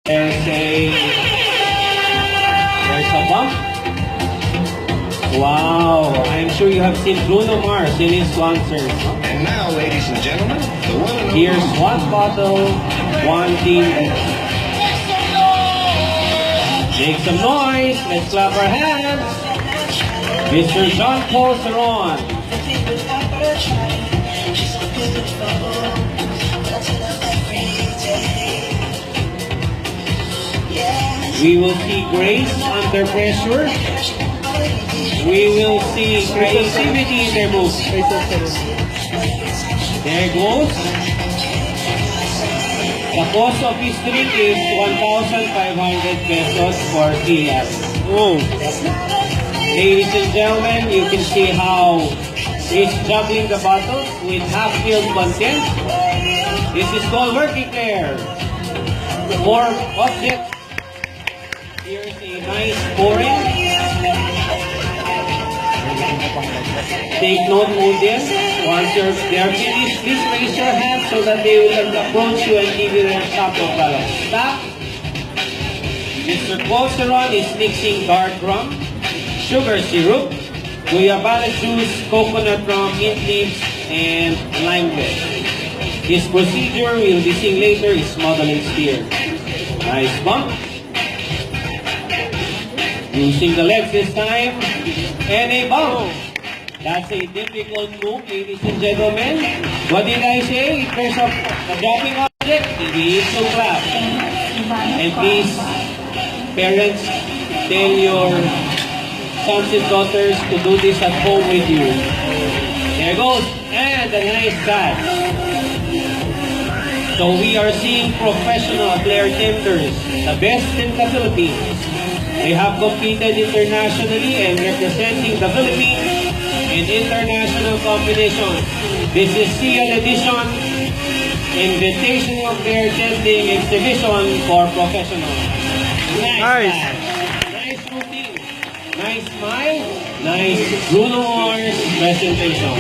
There's a bump. Wow, I'm sure you have seen Bruno Mars in his concerts. And now, ladies and gentlemen, the one and only... Here's one bottle, one team. Make some noise. Let's clap our hands. Mr. John Paul Saron. We will see grace under pressure. We will see creativity in their moves. There goes. The cost of his drink is 1,500 pesos for TS. Oh. Ladies and gentlemen, you can see how he's juggling the bottles with half-filled content. This is called working there. More objects. Here's a nice pouring. Take note, audience. Once they are finished, please raise your hand so that they will approach you and give you their cup of balance. Stop. Mr. Colseron is mixing dark rum, sugar syrup, guayabana juice, coconut rum, mint leaves, and lime zest. His procedure, we'll be seeing later, is modeling steer. Nice bump. Using the legs this time, and a bump. That's a difficult move, ladies and gentlemen. What did I say? In terms of the dropping object, it is to clap. And please, parents, tell your sons and daughters to do this at home with you. There goes, and a nice catch. So we are seeing professional player tenders, the best in the Philippines. They have competed internationally and representing the Philippines in international competitions. This is CL edition, invitational player tending exhibition for professionals. Nice. Nice routine. Nice smile. Nice Bruno Mars presentation.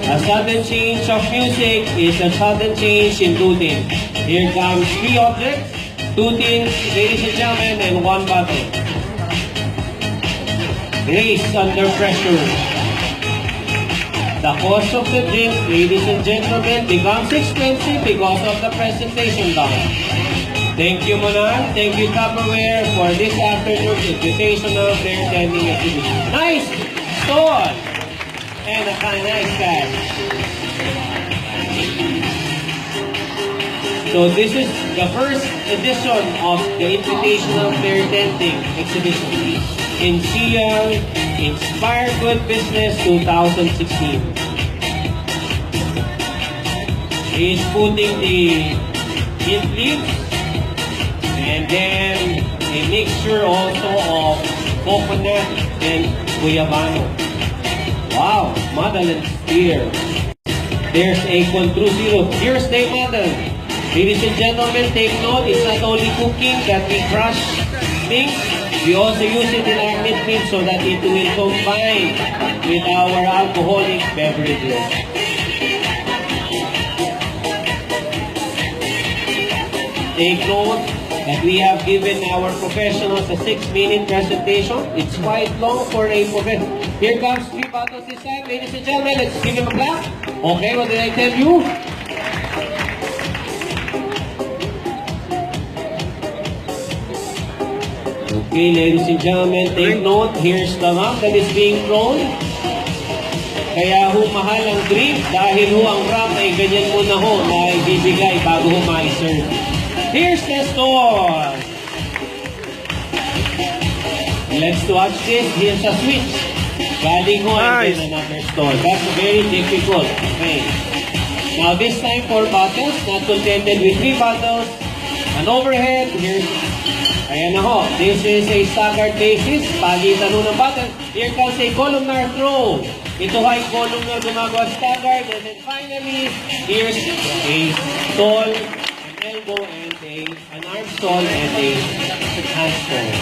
A sudden change of music is a sudden change in routine. Here comes 3 objects, 2 teams, ladies and gentlemen, and 1 bottle. Grace under pressure. The cost of the drink, ladies and gentlemen, becomes expensive because of the presentation done. Thank you, Monan. Thank you, Tupperware, for this afternoon's invitational player tending activity. Nice stall! And a nice catch. So this is the first edition of the Invitational Player Tending Exhibition in CL Inspire Good Business 2016. He's putting the mint leaves and then a mixture also of coconut and guayabano. Wow, Madeleine Spear. There's a control syrup. Here's the model. Ladies and gentlemen, take note, it's not only cooking that we crush things. We also use it in our midfield so that it will combine with our alcoholic beverages. Take note that we have given our professionals a 6-minute presentation. It's quite long for a professional. Here comes 3 bottles this time. Ladies and gentlemen, let's give him a clap. Okay, what did I tell you? Okay, ladies and gentlemen, take note. Here's the map that is being thrown. Kaya ho mahal ang drink dahil ho ang ram ay ganyan muna ho na ibibigay bago ho ma-serve. Here's the store. Let's watch this. Here's a switch. Galing ho and then another store. That's very difficult. Okay. Now this time 4 bottles. Not contented with 3 bottles. An overhead. Here's ayan na ho. This is a staggered basis. Pagitan ho ng bottle. Here comes a columnar throw. Ito ay columnar gumagawa staggered. And then finally, here's a stall, an elbow, and an arm stall, and a handstand.